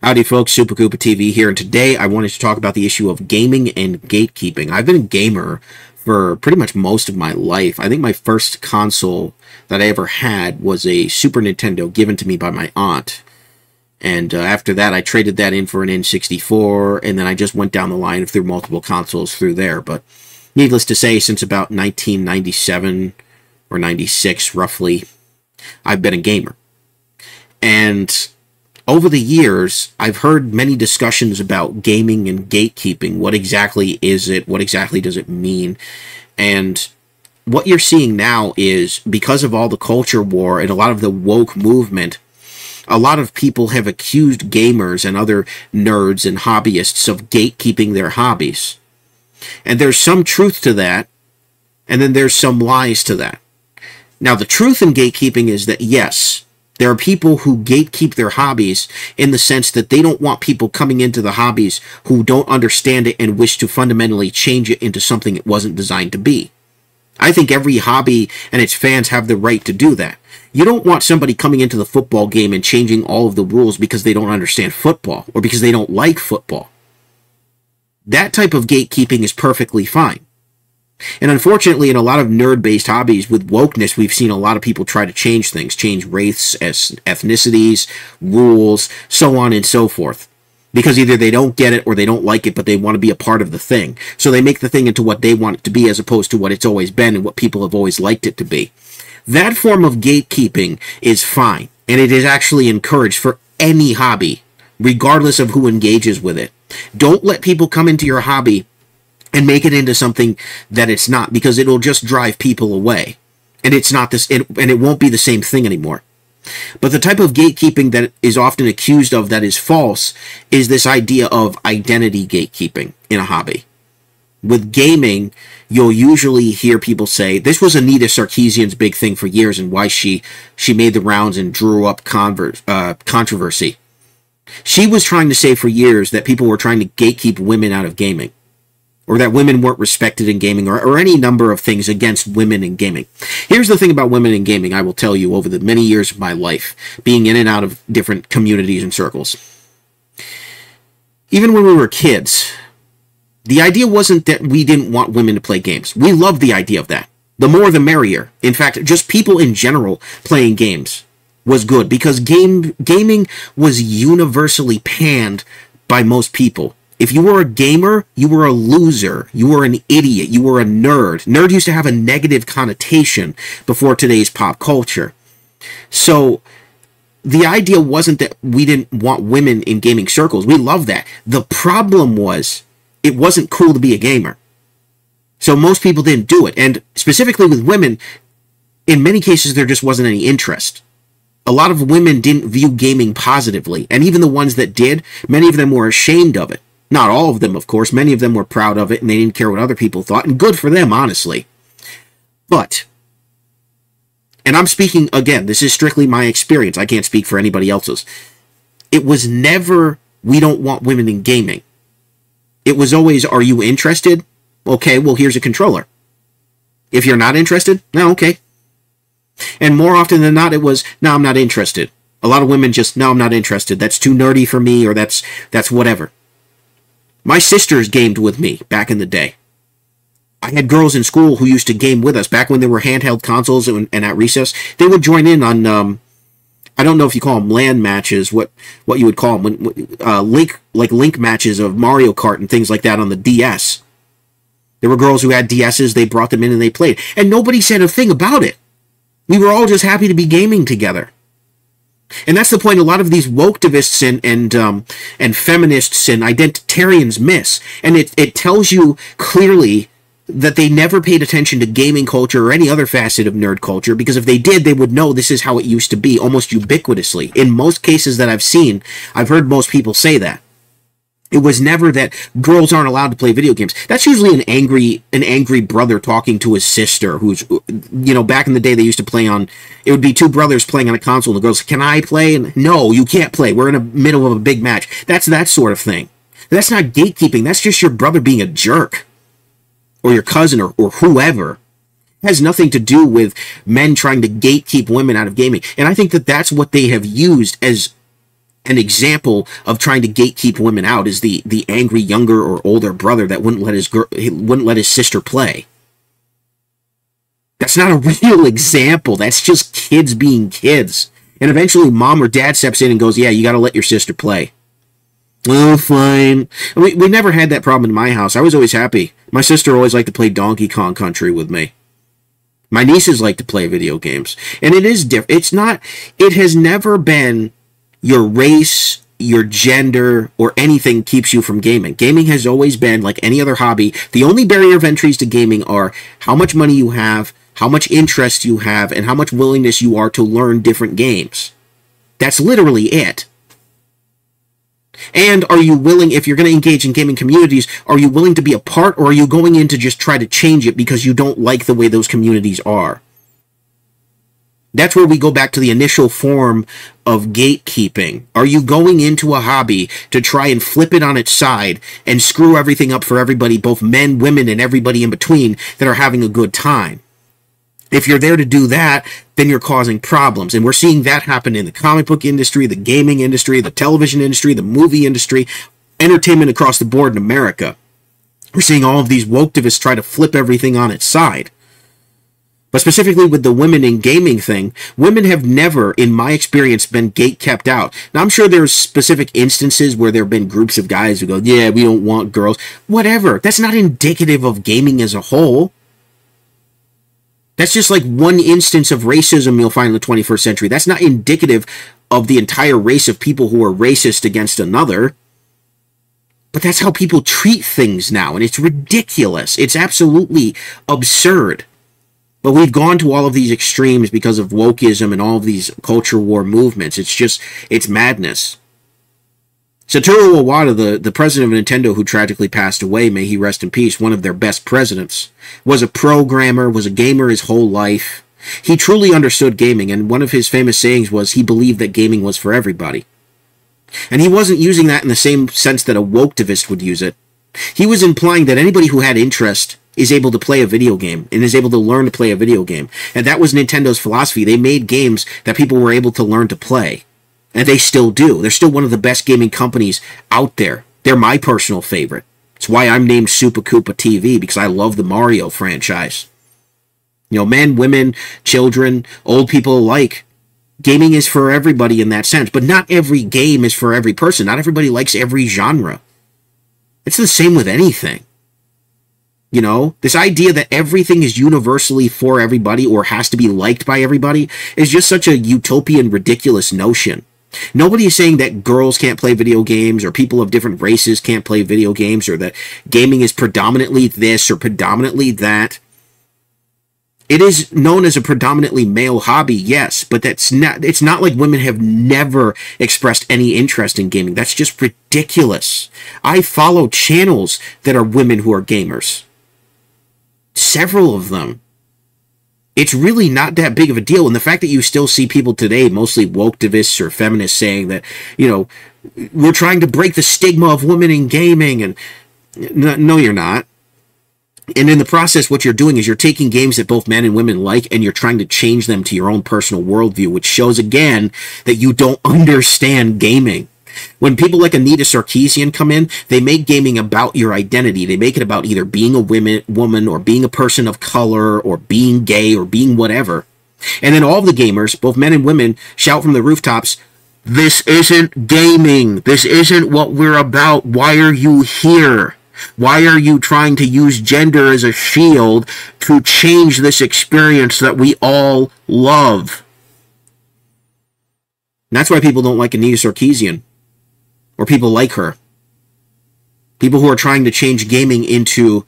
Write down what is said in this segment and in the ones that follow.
Howdy folks, Super Koopa TV here, and today I wanted to talk about the issue of gaming and gatekeeping. I've been a gamer for pretty much most of my life. I think my first console that I ever had was a Super Nintendo given to me by my aunt. And after that, I traded that in for an N64, and then I just went down the line through multiple consoles through there. But needless to say, since about 1997 or 96, roughly, I've been a gamer. And over the years, I've heard many discussions about gaming and gatekeeping. What exactly is it? What exactly does it mean? And what you're seeing now is, because of all the culture war and a lot of the woke movement, a lot of people have accused gamers and other nerds and hobbyists of gatekeeping their hobbies. And there's some truth to that, and then there's some lies to that. Now, the truth in gatekeeping is that, yes, there are people who gatekeep their hobbies in the sense that they don't want people coming into the hobbies who don't understand it and wish to fundamentally change it into something it wasn't designed to be. I think every hobby and its fans have the right to do that. You don't want somebody coming into the football game and changing all of the rules because they don't understand football or because they don't like football. That type of gatekeeping is perfectly fine. And unfortunately, in a lot of nerd-based hobbies, with wokeness, we've seen a lot of people try to change things, change race, ethnicities, rules, so on and so forth. Because either they don't get it or they don't like it, but they want to be a part of the thing. So they make the thing into what they want it to be as opposed to what it's always been and what people have always liked it to be. That form of gatekeeping is fine, and it is actually encouraged for any hobby, regardless of who engages with it. Don't let people come into your hobby and make it into something that it's not, because it'll just drive people away. And it's not this, and it won't be the same thing anymore. But the type of gatekeeping that is often accused of that is false is this idea of identity gatekeeping in a hobby. With gaming, you'll usually hear people say, this was Anita Sarkeesian's big thing for years and why she made the rounds and drew up controversy. She was trying to say for years that people were trying to gatekeep women out of gaming, or that women weren't respected in gaming, or any number of things against women in gaming. Here's the thing about women in gaming, I will tell you over the many years of my life, being in and out of different communities and circles. Even when we were kids, the idea wasn't that we didn't want women to play games. We loved the idea of that. The more the merrier. In fact, just people in general playing games was good, because gaming was universally panned by most people. If you were a gamer, you were a loser, you were an idiot, you were a nerd. Nerd used to have a negative connotation before today's pop culture. So the idea wasn't that we didn't want women in gaming circles. We loved that. The problem was it wasn't cool to be a gamer. So most people didn't do it. And specifically with women, in many cases there just wasn't any interest. A lot of women didn't view gaming positively. And even the ones that did, many of them were ashamed of it. Not all of them, of course. Many of them were proud of it, and they didn't care what other people thought, and good for them, honestly. But, and I'm speaking, again, this is strictly my experience. I can't speak for anybody else's. It was never, we don't want women in gaming. It was always, are you interested? Okay, well, here's a controller. If you're not interested, no, okay. And more often than not, it was, no, I'm not interested. A lot of women just, no, I'm not interested. That's too nerdy for me, or that's whatever. My sisters gamed with me back in the day. I had girls in school who used to game with us back when there were handheld consoles and at recess. They would join in on, I don't know if you call them LAN matches, what you would call them, link matches of Mario Kart and things like that on the DS. There were girls who had DSs, they brought them in and they played. And nobody said a thing about it. We were all just happy to be gaming together. And that's the point a lot of these woketivists and feminists and identitarians miss. And it tells you clearly that they never paid attention to gaming culture or any other facet of nerd culture, because if they did, they would know this is how it used to be, almost ubiquitously. In most cases that I've seen, I've heard most people say that. It was never that girls aren't allowed to play video games. That's usually an angry brother talking to his sister who's, you know, back in the day they used to play on, it would be two brothers playing on a console and the girls, can I play? And no, you can't play. We're in the middle of a big match. That's that sort of thing. That's not gatekeeping. That's just your brother being a jerk. Or your cousin or whoever. has nothing to do with men trying to gatekeep women out of gaming. And I think that that's what they have used as an example of trying to gatekeep women out, is the angry younger or older brother that wouldn't let his sister play. That's not a real example. That's just kids being kids. And eventually mom or dad steps in and goes, yeah, you got to let your sister play. Oh, fine. We never had that problem in my house. I was always happy. My sister always liked to play Donkey Kong Country with me. My nieces like to play video games. And it is different. It has never been your race, your gender, or anything keeps you from gaming. Gaming has always been like any other hobby. The only barrier of entries to gaming are how much money you have, how much interest you have, and how much willingness you are to learn different games. That's literally it. And are you willing, if you're going to engage in gaming communities, are you willing to be a part, or are you going in to just try to change it because you don't like the way those communities are? That's where we go back to the initial form of gatekeeping. Are you going into a hobby to try and flip it on its side and screw everything up for everybody, both men, women, and everybody in between that are having a good time? If you're there to do that, then you're causing problems. And we're seeing that happen in the comic book industry, the gaming industry, the television industry, the movie industry, entertainment across the board in America. We're seeing all of these woketivists try to flip everything on its side. But specifically with the women in gaming thing, women have never, in my experience, been gate-kept out. Now, I'm sure there's specific instances where there have been groups of guys who go, yeah, we don't want girls. Whatever. That's not indicative of gaming as a whole. That's just like one instance of racism you'll find in the 21st century. That's not indicative of the entire race of people who are racist against another. But that's how people treat things now, and it's ridiculous. It's absolutely absurd. But we've gone to all of these extremes because of wokeism and all of these culture war movements. It's madness. Satoru Iwata, the president of Nintendo who tragically passed away, may he rest in peace, one of their best presidents, was a programmer, was a gamer his whole life. He truly understood gaming, and one of his famous sayings was he believed that gaming was for everybody. And he wasn't using that in the same sense that a woketivist would use it. He was implying that anybody who had interest is able to play a video game and is able to learn to play a video game. And that was Nintendo's philosophy. They made games that people were able to learn to play. And they still do. They're still one of the best gaming companies out there. They're my personal favorite. It's why I'm named Super Koopa TV, because I love the Mario franchise. You know, men, women, children, old people alike. Gaming is for everybody in that sense. But not every game is for every person. Not everybody likes every genre. It's the same with anything. You know, this idea that everything is universally for everybody or has to be liked by everybody is just such a utopian, ridiculous notion. Nobody is saying that girls can't play video games or people of different races can't play video games or that gaming is predominantly this or predominantly that. It is known as a predominantly male hobby, yes, but it's not like women have never expressed any interest in gaming. That's just ridiculous. I follow channels that are women who are gamers. Several of them. It's really not that big of a deal. And the fact that you still see people today, mostly woketivists or feminists, saying that, you know, we're trying to break the stigma of women in gaming, and no, you're not. And in the process, what you're doing is you're taking games that both men and women like, and you're trying to change them to your own personal worldview, which shows, again, that you don't understand gaming. When people like Anita Sarkeesian come in, they make gaming about your identity. They make it about either being a woman or being a person of color or being gay or being whatever. And then all the gamers, both men and women, shout from the rooftops, "This isn't gaming. This isn't what we're about. Why are you here? Why are you trying to use gender as a shield to change this experience that we all love?" And that's why people don't like Anita Sarkeesian. Or people like her. People who are trying to change gaming into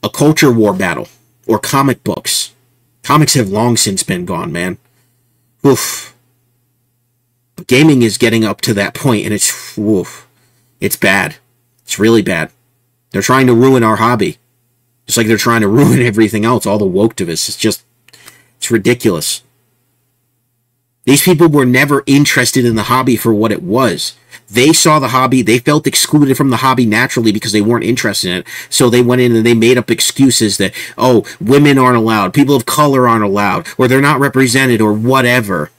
a culture war battle. Or comic books. Comics have long since been gone, man. Oof. But gaming is getting up to that point, and it's bad. It's really bad. They're trying to ruin our hobby. Just like they're trying to ruin everything else, all the woketivists. It's ridiculous. These people were never interested in the hobby for what it was. They saw the hobby, they felt excluded from the hobby naturally because they weren't interested in it. So they went in and they made up excuses that, oh, women aren't allowed, people of color aren't allowed, or they're not represented, or whatever.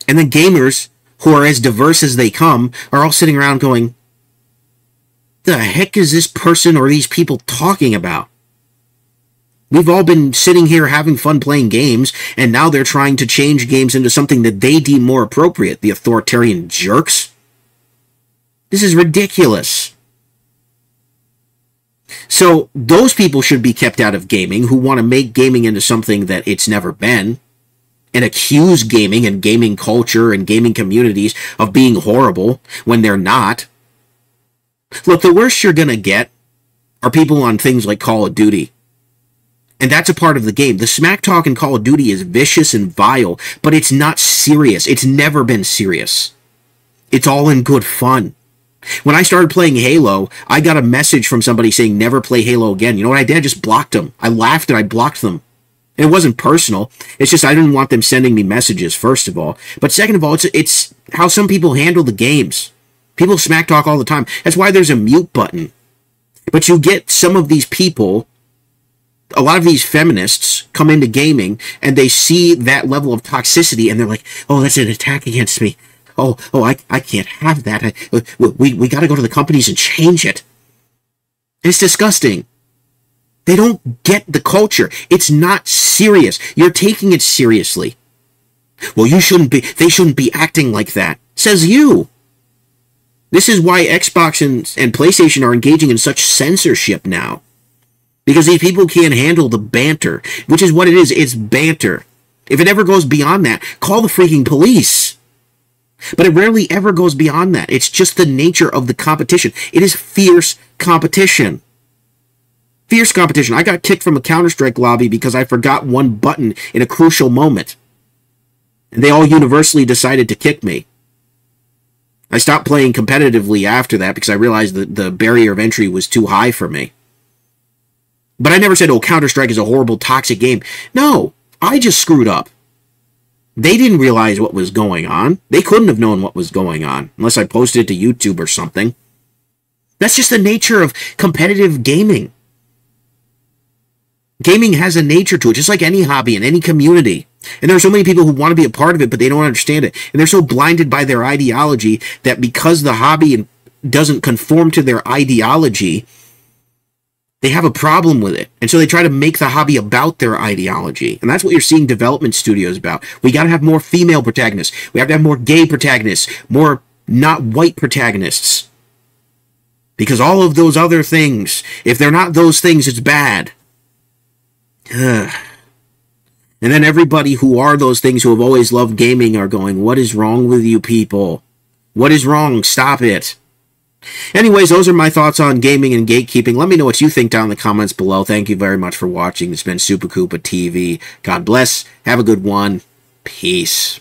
And then gamers, who are as diverse as they come, are all sitting around going, the heck is this person or these people talking about? We've all been sitting here having fun playing games, and now they're trying to change games into something that they deem more appropriate, the authoritarian jerks. This is ridiculous. So those people should be kept out of gaming, who want to make gaming into something that it's never been, and accuse gaming and gaming culture and gaming communities of being horrible when they're not. Look, the worst you're going to get are people on things like Call of Duty. And that's a part of the game. The smack talk in Call of Duty is vicious and vile, but it's not serious. It's never been serious. It's all in good fun. When I started playing Halo, I got a message from somebody saying, never play Halo again. You know what I did? I just blocked them. I laughed and I blocked them. And it wasn't personal. It's just I didn't want them sending me messages, first of all. But second of all, it's how some people handle the games. People smack talk all the time. That's why there's a mute button. But you get some of these people, a lot of these feminists come into gaming and they see that level of toxicity and they're like, oh, that's an attack against me. I can't have that. We got to go to the companies and change it. It's disgusting. They don't get the culture. It's not serious. You're taking it seriously. Well, they shouldn't be acting like that. Says you. This is why Xbox and PlayStation are engaging in such censorship now. Because these people can't handle the banter, which is what it is. It's banter. If it ever goes beyond that, call the freaking police. But it rarely ever goes beyond that. It's just the nature of the competition. It is fierce competition. Fierce competition. I got kicked from a Counter-Strike lobby because I forgot one button in a crucial moment. And they all universally decided to kick me. I stopped playing competitively after that because I realized that the barrier of entry was too high for me. But I never said, oh, Counter-Strike is a horrible, toxic game. No, I just screwed up. They didn't realize what was going on. They couldn't have known what was going on unless I posted it to YouTube or something. That's just the nature of competitive gaming. Gaming has a nature to it, just like any hobby in any community. And there are so many people who want to be a part of it, but they don't understand it. And they're so blinded by their ideology that because the hobby doesn't conform to their ideology, they have a problem with it. And so they try to make the hobby about their ideology. And that's what you're seeing development studios about. We got to have more female protagonists. We have to have more gay protagonists, more not white protagonists. Because all of those other things, if they're not those things, it's bad. Ugh. And then everybody who are those things who have always loved gaming are going, what is wrong with you people? What is wrong? Stop it. Anyways, those are my thoughts on gaming and gatekeeping. Let me know what you think down in the comments below. Thank you very much for watching. It's been Super Koopa TV. God bless. Have a good one. Peace.